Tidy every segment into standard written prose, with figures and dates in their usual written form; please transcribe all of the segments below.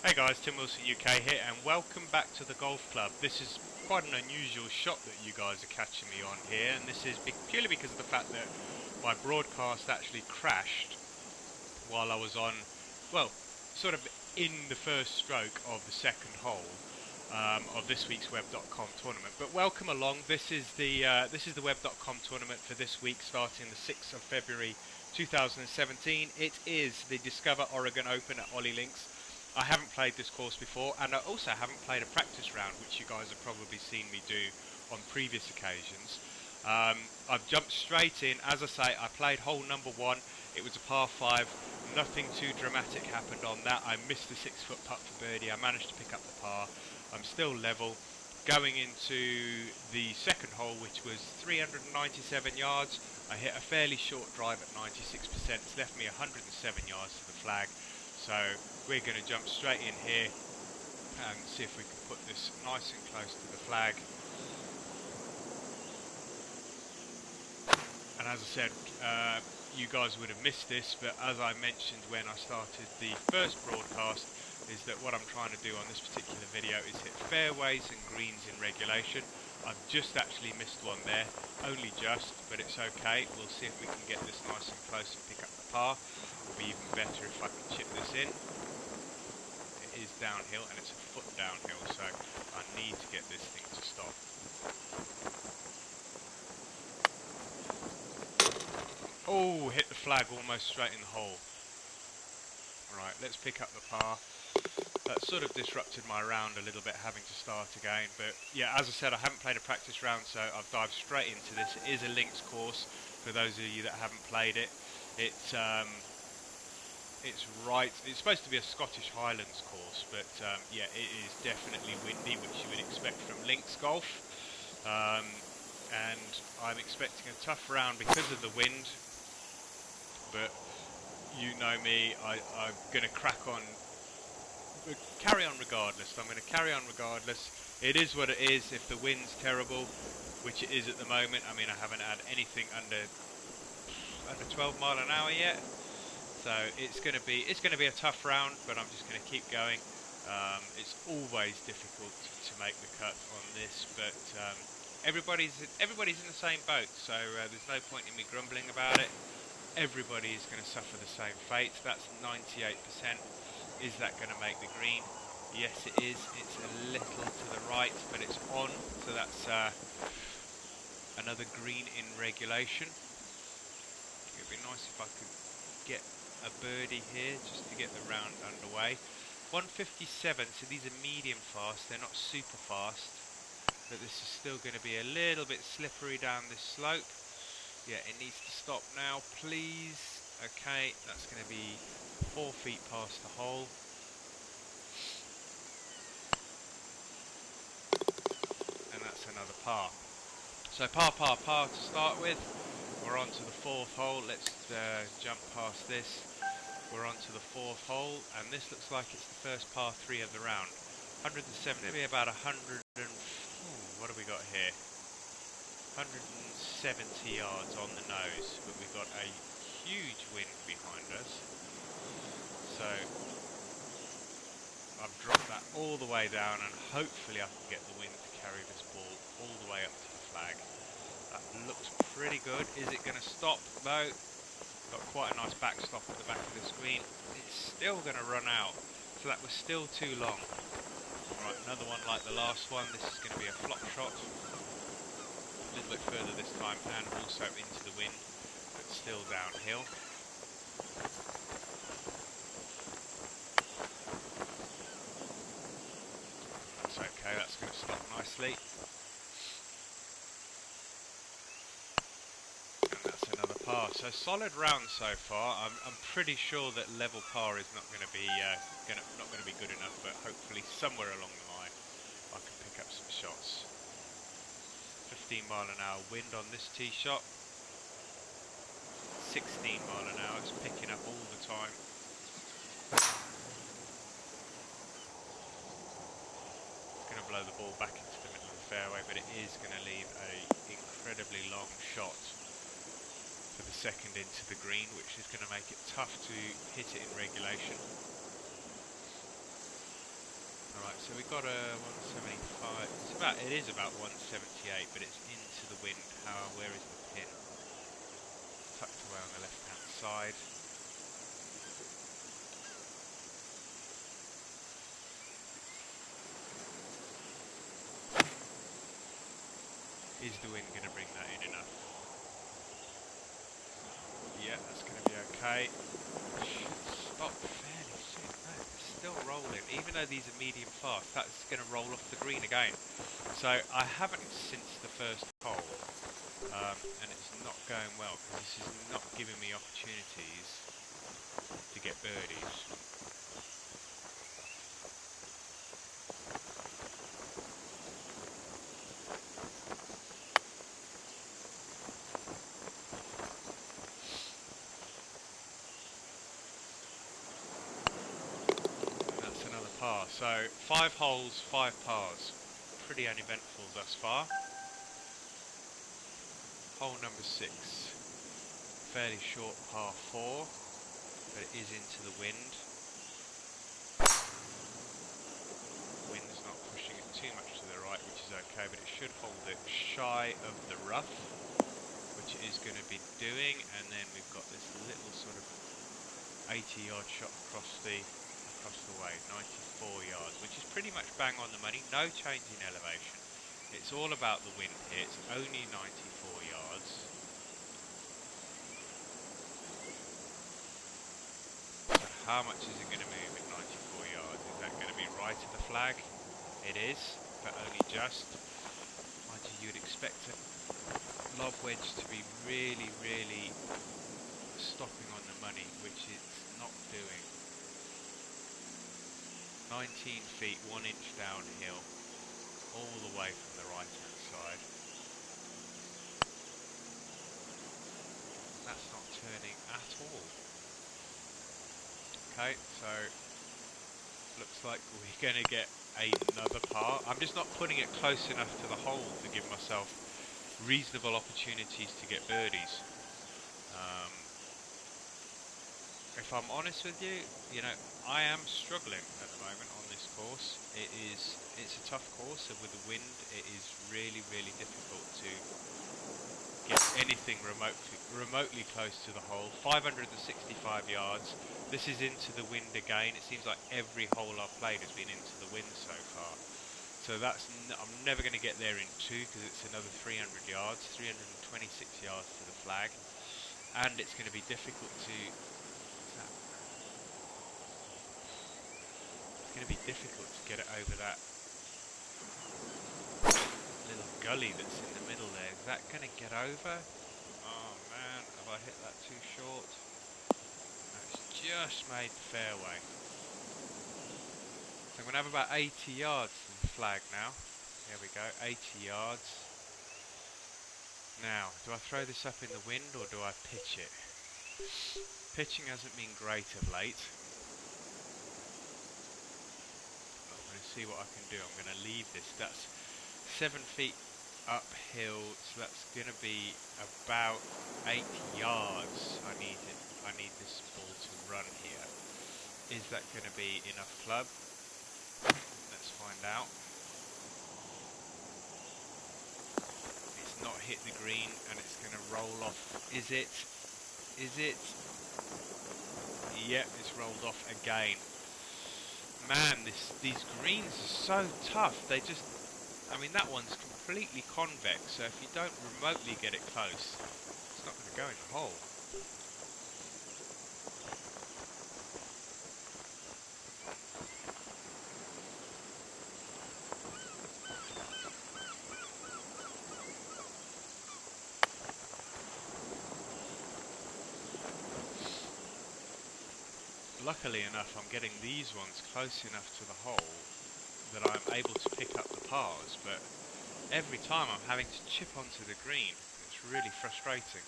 Hey guys, Tim Wilson UK here and welcome back to the golf club. This is quite an unusual shot that you guys are catching me on here, and this is purely because of the fact that my broadcast actually crashed while I was on, well, sort of in the first stroke of the second hole of this week's web.com tournament. But welcome along. This is the web.com tournament for this week, starting the 6th of February 2017. It is the Discover Oregon Open at Ollie Links. I haven't played this course before, and I also haven't played a practice round, which you guys have probably seen me do on previous occasions. I've jumped straight in. As I say, I played hole number one. It was a par 5. Nothing too dramatic happened on that. I missed the 6-foot putt for birdie. I managed to pick up the par. I'm still level. Going into the second hole, which was 397 yards, I hit a fairly short drive at 96%. It's left me 107 yards to the flag. So we're going to jump straight in here and see if we can put this nice and close to the flag. And as I said, you guys would have missed this, but as I mentioned when I started the first broadcast, is that what I'm trying to do on this particular video is hit fairways and greens in regulation. I've just actually missed one there, only just, but it's okay. We'll see if we can get this nice and close and pick up the par. It'll be even better if I can chip this in. It is downhill and it's a foot downhill, so I need to get this thing to stop. Oh, hit the flag almost straight in the hole. Right, let's pick up the par. That sort of disrupted my round a little bit, having to start again. But yeah, as I said, I haven't played a practice round, so I've dived straight into this. It is a links course, for those of you that haven't played it. It's supposed to be a Scottish Highlands course, but yeah, it is definitely windy, which you would expect from links golf. And I'm expecting a tough round because of the wind. But you know me, I'm going to carry on regardless. I'm going to carry on regardless. It is what it is. If the wind's terrible, which it is at the moment, I mean, I haven't had anything under 12 mile an hour yet. So it's going to be a tough round, but I'm just going to keep going. It's always difficult to make the cut on this, but everybody's in the same boat, so there's no point in me grumbling about it. Everybody is going to suffer the same fate. That's 98%. Is that going to make the green? Yes, it is. It's a little to the right, but it's on, so that's another green in regulation. It would be nice if I could get a birdie here just to get the round underway. 157, so these are medium fast. They're not super fast, but this is still going to be a little bit slippery down this slope. Yeah, it needs to stop now, please. Okay, that's going to be 4 feet past the hole. And that's another par. So par to start with. We're on to the 4th hole. Let's jump past this. We're on to the 4th hole, and this looks like it's the first par 3 of the round. 107, maybe about 100 and... what have we got here? 170 yards on the nose, but we've got a huge wind behind us. So I've dropped that all the way down, and hopefully I can get the wind to carry this ball all the way up to the flag. That looks pretty good. Is it going to stop? No. Got quite a nice backstop at the back of the screen. It's still going to run out, so that was still too long. Right, another one like the last one. This is going to be a flop shot. A little bit further this time, and also into the wind, but still downhill. That's okay, that's going to stop nicely. And that's another par. So solid round so far. I'm pretty sure that level par is not going to be good enough, but hopefully somewhere along the line I can pick up some shots. 15 mile an hour wind on this tee shot. 16 mile an hour. It's picking up all the time. Going to blow the ball back into the middle of the fairway, but it is going to leave an incredibly long shot for the second into the green, which is going to make it tough to hit it in regulation. Alright, so we got a 175. It is about 178, but it's into the wind. Where is the pin? Tucked away on the left hand side. Is the wind going to bring that in enough? Yeah, that's going to be okay. Should stop fairly soon. No, it's still rolling. Even though these are medium fast, that's going to roll off the green again. So I haven't since the first hole, and it's not going well because this is not giving me opportunities to get birdies. That's another par. So 5 holes, 5 pars. Pretty uneventful thus far. Hole number 6. Fairly short par 4, but it is into the wind. Wind's not pushing it too much to the right, which is okay, but it should hold it shy of the rough, which it is going to be doing. And then we've got this little sort of 80-yard shot across the way, 94 yards, which is pretty much bang on the money. No change in elevation. It's all about the wind here. It's only 94 yards. So how much is it going to move in 94 yards? Is that going to be right at the flag? It is, but only just. Mind you, you'd expect a lob wedge to be really, really stopping on the money, which it's not doing. 19 feet, 1 inch downhill, all the way from the right hand side. That's not turning at all. Okay, so looks like we're going to get another par. I'm just not putting it close enough to the hole to give myself reasonable opportunities to get birdies. If I'm honest with you, I am struggling at the moment on this course. It's a tough course, and with the wind, it is really, really difficult to get anything remotely close to the hole. 565 yards. This is into the wind again. It seems like every hole I've played has been into the wind so far. So I'm never going to get there in 2 because it's another 300 yards, 326 yards to the flag, and it's going to be difficult to. It's going to be difficult to get it over that little gully that's in the middle there. Is that going to get over? Oh man, have I hit that too short? That's just made the fairway. So I'm going to have about 80 yards to the flag now. Here we go, 80 yards. Now, do I throw this up in the wind or do I pitch it? Pitching hasn't been great of late. I'm going to see what I can do. I'm going to leave this. That's 7 feet uphill, so that's going to be about 8 yards. I need this ball to run here. Is that going to be enough club? Let's find out. It's not hit the green and it's going to roll off. Is it? Yep, it's rolled off again. Man, these greens are so tough. That one's completely convex, so if you don't remotely get it close, it's not going to go in the hole. Luckily enough, I'm getting these ones close enough to the hole that I'm able to pick up the pars, but every time I'm having to chip onto the green. It's really frustrating.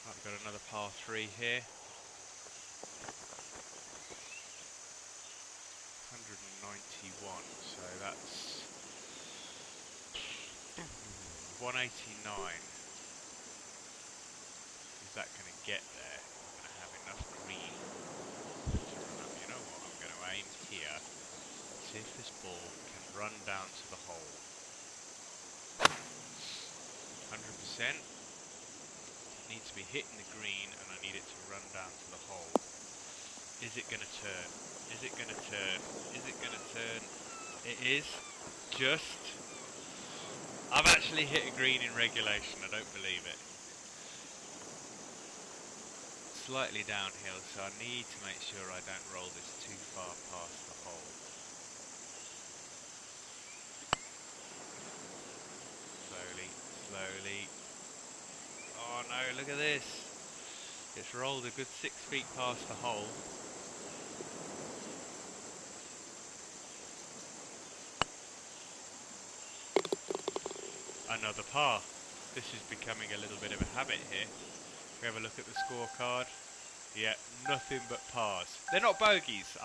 I've got another par 3 here. 191, so that's 189. Is that going to get there? I'm going to have enough green to run up. You know what? I'm going to aim here. see if this ball can run down to the hole. 100%. It needs to be hitting the green, and I need it to run down to the hole. Is it going to turn? Is it going to turn? Is it going to turn? It is. Just. I've actually hit a green in regulation. I don't believe it. Slightly downhill, so I need to make sure I don't roll this too far past the hole. Slowly, slowly. Oh no, look at this. It's rolled a good 6 feet past the hole. Another par. This is becoming a little bit of a habit here. We have a look at the scorecard. Yeah, nothing but pars. They're not bogeys.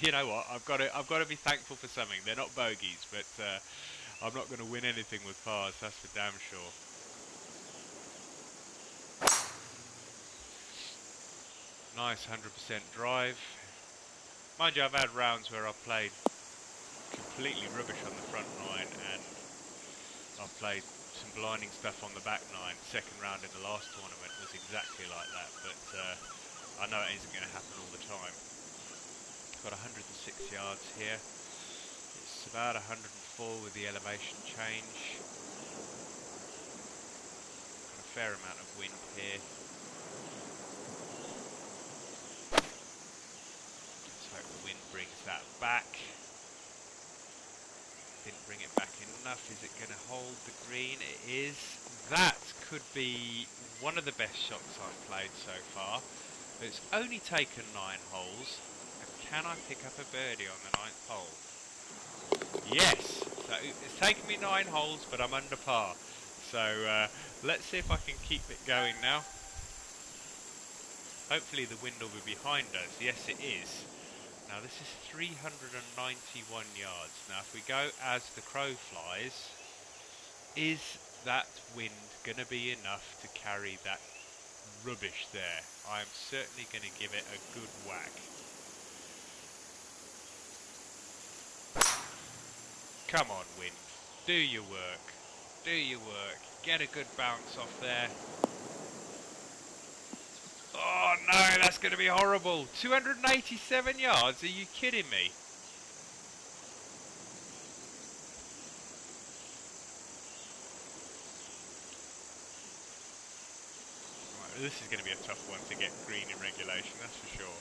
You know what? I've got to be thankful for something. They're not bogeys, but I'm not going to win anything with pars. That's for damn sure. Nice 100% drive. Mind you, I've had rounds where I've played completely rubbish on the front nine, and I've played some blinding stuff on the back nine. Second round in the last tournament was exactly like that, but I know it isn't going to happen all the time. Got 106 yards here. It's about 104 with the elevation change. Got a fair amount of wind here. Let's hope the wind brings that back. Didn't bring it back enough. Is it going to hold the green? It is. That could be one of the best shots I've played so far. It's only taken 9 holes. And can I pick up a birdie on the 9th hole? Yes. So it's taken me 9 holes, but I'm under par. So let's see if I can keep it going now. Hopefully the wind will be behind us. Yes, it is. Now this is 391 yards. Now if we go as the crow flies, is that wind going to be enough to carry that rubbish there? I'm certainly going to give it a good whack. Come on, wind. Do your work. Do your work. Get a good bounce off there. Oh no, that's going to be horrible. 287 yards? Are you kidding me? Right, this is going to be a tough one to get green in regulation, that's for sure.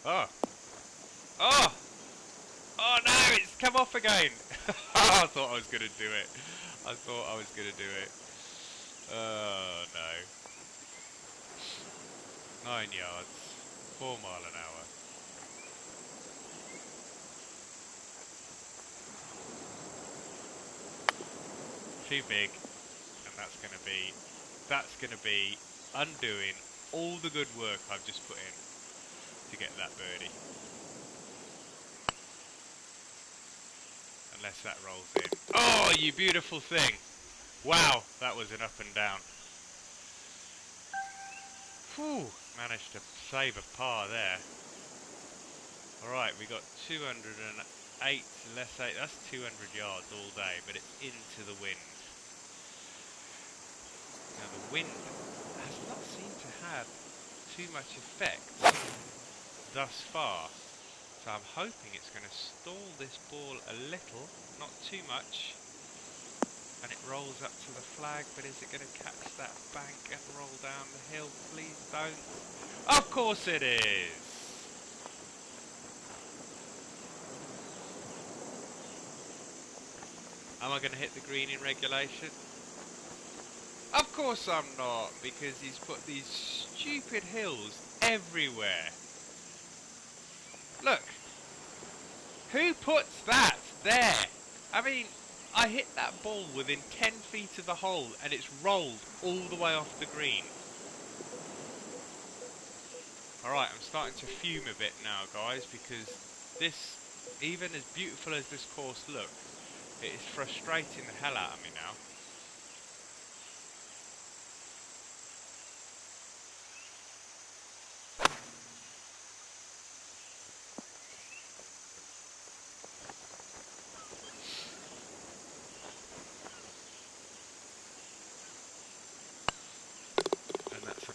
Oh. Oh! Oh no, it's come off again. I thought I was going to do it. I thought I was going to do it. Oh no. 9 yards. 4 mile an hour. Too big. And that's going to be undoing all the good work I've just put in to get that birdie. Unless that rolls in. Oh, you beautiful thing. Wow, that was an up and down. Whew, managed to save a par there. Alright, we got 208, let's say, that's 200 yards all day, but it's into the wind. Now the wind has not seemed to have too much effect thus far. So I'm hoping it's going to stall this ball a little, not too much, and it rolls up to the flag, but is it going to catch that bank and roll down the hill? Please don't. Of course it is! Am I going to hit the green in regulation? Of course I'm not, because he's put these stupid hills everywhere. Look! Who puts that there? I mean, I hit that ball within 10 feet of the hole and it's rolled all the way off the green. Alright, I'm starting to fume a bit now, guys, because this, even as beautiful as this course looks, it is frustrating the hell out of me now.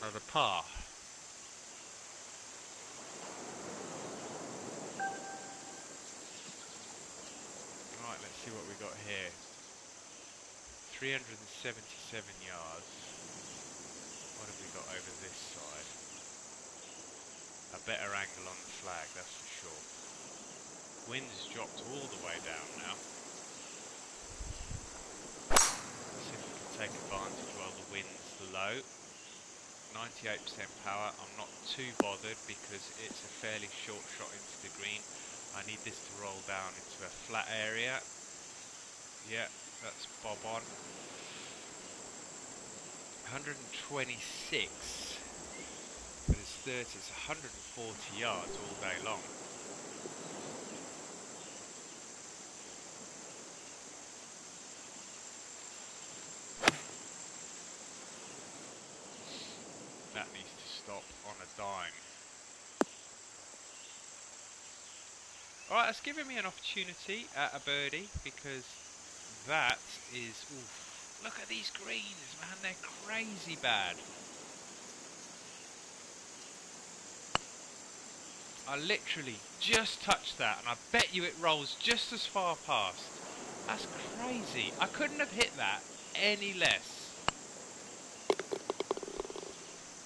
another par. Right, let's see what we got here. 377 yards. What have we got over this side? A better angle on the flag, that's for sure. Wind's dropped all the way down now. Let's see if we can take advantage while the wind's low. 98% power. I'm not too bothered because it's a fairly short shot into the green. I need this to roll down into a flat area. Yeah, that's bob on. 126, but it's 30, it's 140 yards all day long. That needs to stop on a dime. Alright, that's given me an opportunity at a birdie because that is, oof, look at these greens, man, they're crazy bad. I literally just touched that and I bet you it rolls just as far past. That's crazy. I couldn't have hit that any less.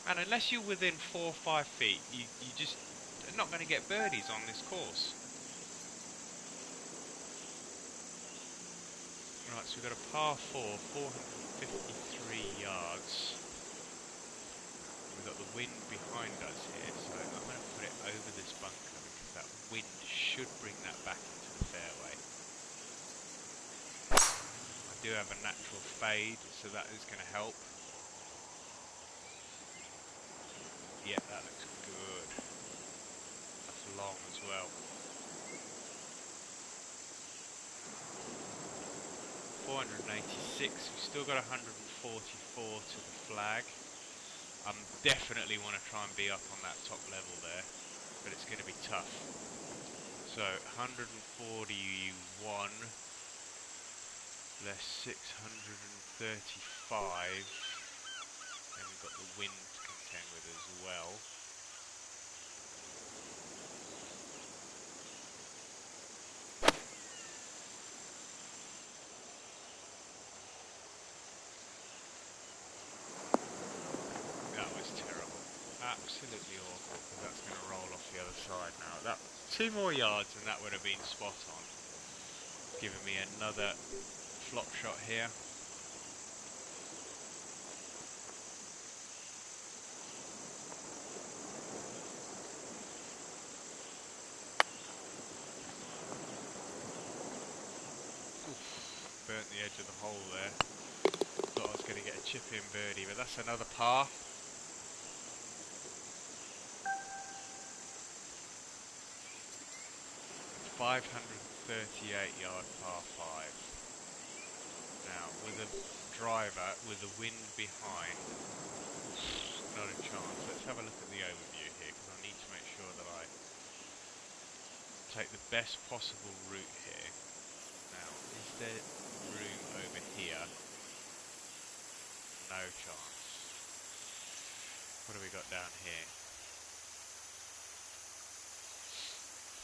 And unless you're within 4 or 5 feet, you just are not going to get birdies on this course. Right, so we've got a par 4, 453 yards. We've got the wind behind us here, so I'm going to put it over this bunker because that wind should bring that back into the fairway. I do have a natural fade, so that is going to help. Yeah, that looks good. That's long as well. 486, we've still got 144 to the flag. I definitely want to try and be up on that top level there, but it's going to be tough. So 141 less 635, and we've got the wind to contend with as well. That was terrible, absolutely awful, because that's going to roll off the other side now. That 2 more yards and that would have been spot on. Giving me another flop shot here. Oof, burnt the edge of the hole there. Thought I was going to get a chip in birdie, but that's another par. .538 yard par 5. Now with a driver with the wind behind, not a chance. Let's have a look at the overview here because I need to make sure that I take the best possible route here. Now, is there room over here? No chance. What have we got down here?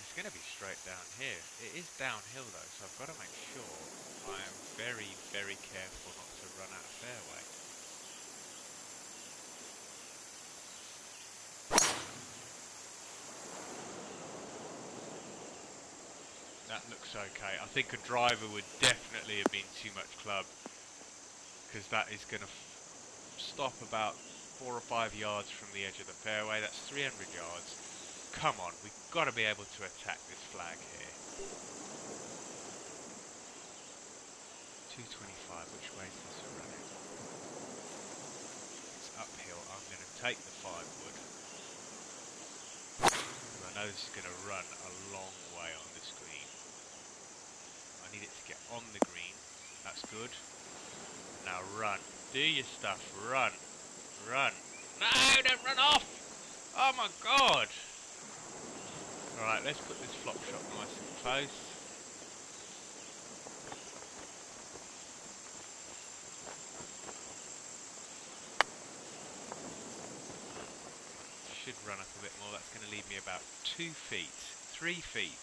It's going to be straight down here. It is downhill though, so I've got to make sure I am very, very careful not to run out of fairway. That looks okay. I think a driver would definitely have been too much club because that is going to stop about 4 or 5 yards from the edge of the fairway. That's 300 yards. Come on, we've got to be able to attack this flag here. 225, which way is this running? It's uphill. I'm going to take the 5 wood. I know this is going to run a long way on this green. I need it to get on the green. That's good. Now run. Do your stuff. Run. Run. No, don't run off! Oh my god! Alright, let's put this flop shot nice and close. run up a bit more. That's going to leave me about 2 feet, 3 feet.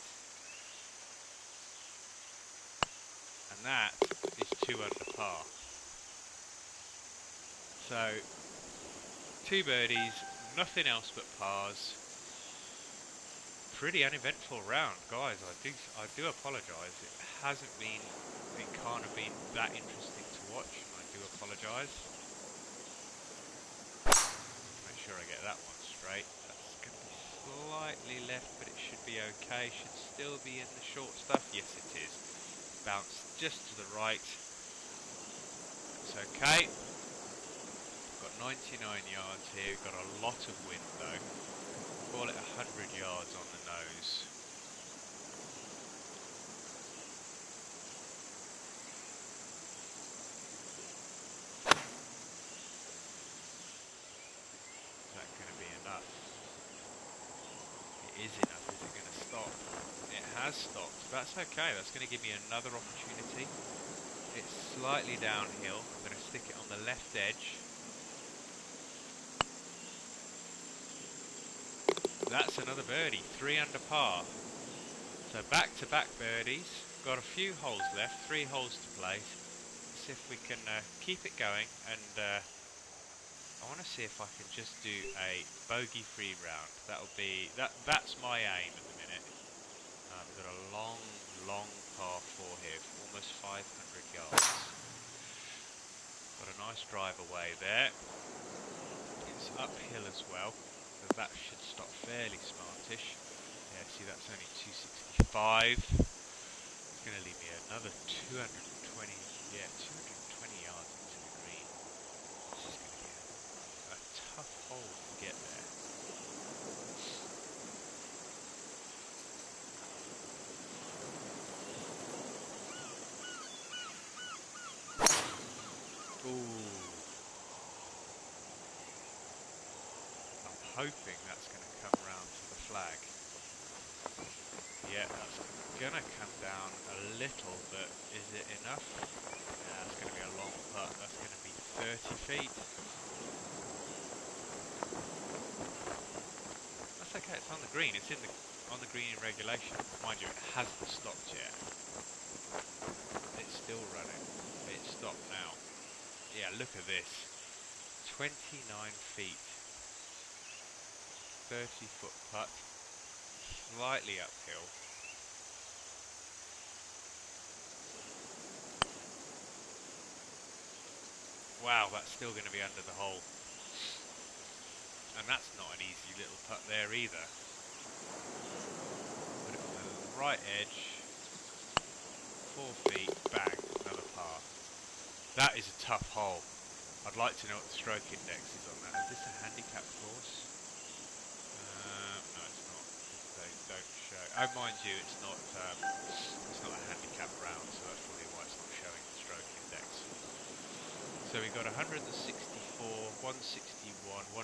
And that is 2 under par. So, 2 birdies, nothing else but pars. Pretty uneventful round, guys. I do apologise. It can't have been that interesting to watch. I do apologise. Make sure I get that one straight. That's going to be slightly left, but it should be okay. Should still be in the short stuff. Yes, it is. Bounced just to the right. It's okay. Got 99 yards here. We've got a lot of wind though. Call it 100 yards on the nose. Is that going to be enough? It is enough. Is it going to stop? It has stopped. That's okay. That's going to give me another opportunity. It's slightly downhill. I'm going to stick it on the left edge. That's another birdie. 3 under par. So back-to-back birdies. Got a few holes left. 3 holes to play. Let's see if we can keep it going. And I want to see if I can just do a bogey-free round. That's my aim at the minute. We've got a long, long par 4 here, almost 500 yards. Got a nice drive away there. It's uphill as well, so that should stop fairly smartish. Yeah, see, that's only 265. It's going to leave me another 220 yards into the green. This is going to be a tough hole to get there. Ooh. I'm hoping that's going to come round to the flag. Yeah, that's going to come down a little, but is it enough? Yeah, that's going to be a long putt. That's going to be 30 feet. That's okay, it's on the green. It's on the green in regulation. Mind you, it hasn't stopped yet. It's still running. It's stopped now. Yeah, look at this. 29 feet. 30-foot putt. Slightly uphill. Wow, that's still going to be under the hole. And that's not an easy little putt there either. Put it on the right edge. 4 feet, bang, another par. That is a tough hole. I'd like to know what the stroke index is on that. Is this a handicap course? No, it's not. They don't show. Oh, mind you, it's not a handicap round, so that's probably why it's not showing the stroke index. So we got 164, 161, 155.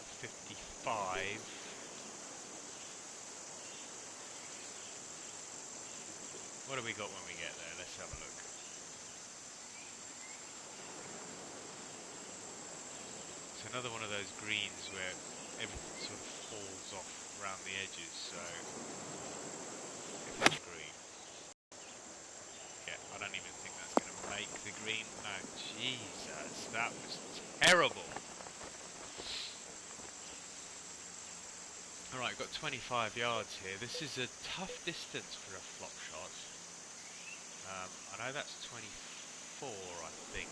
What have we got when we get there? Let's have a look. It's another one of those greens where everything sort of falls off around the edges, so if it's green. Yeah, I don't even think that's going to make the green. Oh, Jesus, that was terrible. Alright, got 25 yards here. This is a tough distance for a flop shot. I know that's 24, I think.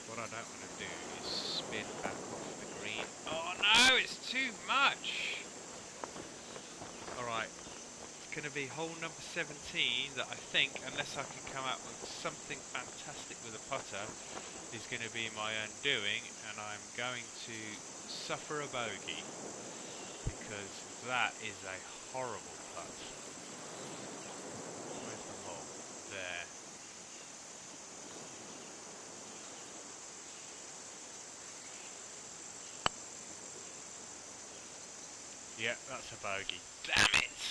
What I don't want to do is spin back off the green. Oh no, it's too much! Alright, it's going to be hole number 17 that I think, unless I can come out with something fantastic with a putter, is going to be my undoing, and I'm going to suffer a bogey, because that is a horrible putt. Where's the hole? There. Yeah, that's a bogey. Damn it!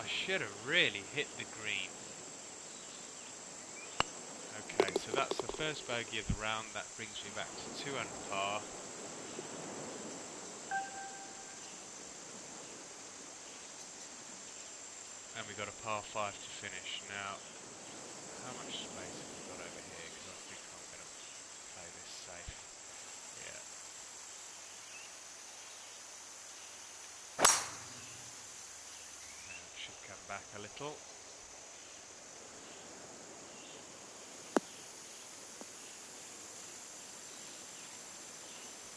I should have really hit the green. Okay, so that's the first bogey of the round. That brings me back to 2 under par. And we've got a par 5 to finish. Now, how much space have we got over here? Because I think I'm going to play this safe. Yeah. Now it should come back a little.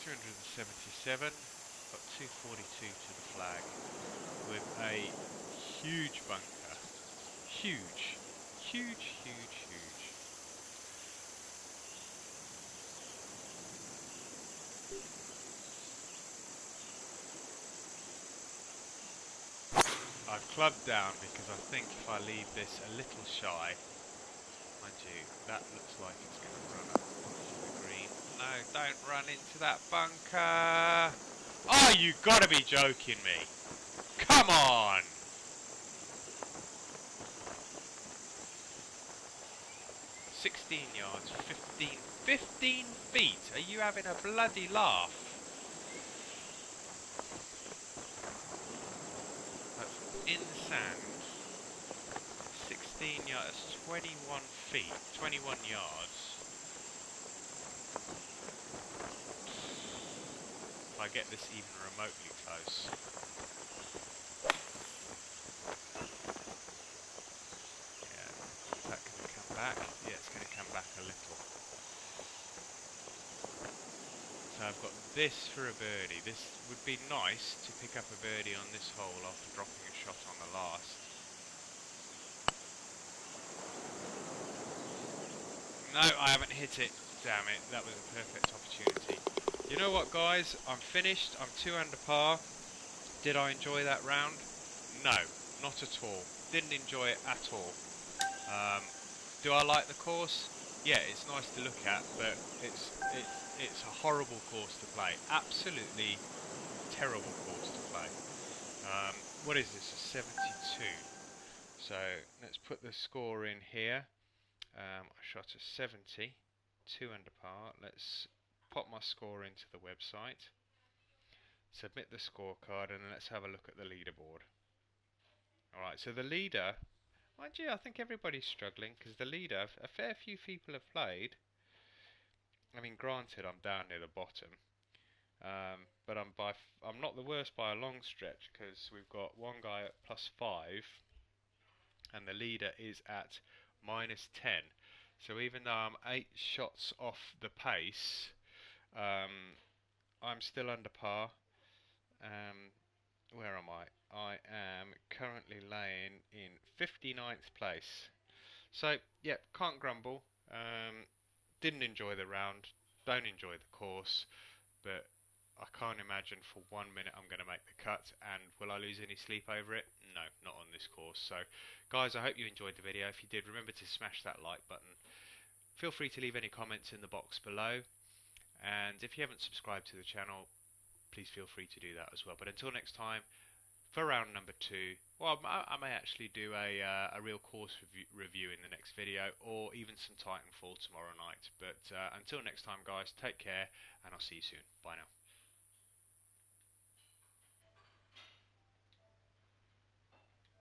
277, got 242 to the flag with a huge bunker. Huge, huge, huge, huge. I've clubbed down because I think if I leave this a little shy, mind you, that looks like it's going to run up onto the green. No, don't run into that bunker. Oh, you gotta be joking me. Come on. 16 yards, 15 feet. Are you having a bloody laugh? That's in sand. 16 yards, 21 feet, 21 yards. If I get this even remotely close. Yeah, is that going to come back? Yeah, it's going to come back a little. So I've got this for a birdie. This would be nice to pick up a birdie on this hole after dropping a shot on the last. No, I haven't hit it. Damn it, that was a perfect opportunity. You know what, guys? I'm finished. I'm 2 under par. Did I enjoy that round? No, not at all. Didn't enjoy it at all. Do I like the course? Yeah, it's nice to look at, but it's a horrible course to play. Absolutely terrible course to play. What is this? A 72. So let's put the score in here. I shot a 70, 2 under par. Let's pop my score into the website, submit the scorecard, and then let's have a look at the leaderboard. Alright, so the leader, mind you, I think everybody's struggling because the leader, a fair few people have played. I mean, granted, I'm down near the bottom, but I'm not the worst by a long stretch because we've got one guy at +5 and the leader is at -10. So even though I'm 8 shots off the pace, I'm still under par. Where am I? I am currently laying in 59th place. So, yeah, can't grumble. Didn't enjoy the round, don't enjoy the course, but I can't imagine for 1 minute I'm going to make the cut. And will I lose any sleep over it? No, not on this course. So, guys, I hope you enjoyed the video. If you did, remember to smash that like button. Feel free to leave any comments in the box below. And if you haven't subscribed to the channel, please feel free to do that as well. But until next time, for round number 2, well, I may actually do a real course review in the next video, or even some Titanfall tomorrow night. But until next time, guys, take care, and I'll see you soon. Bye now.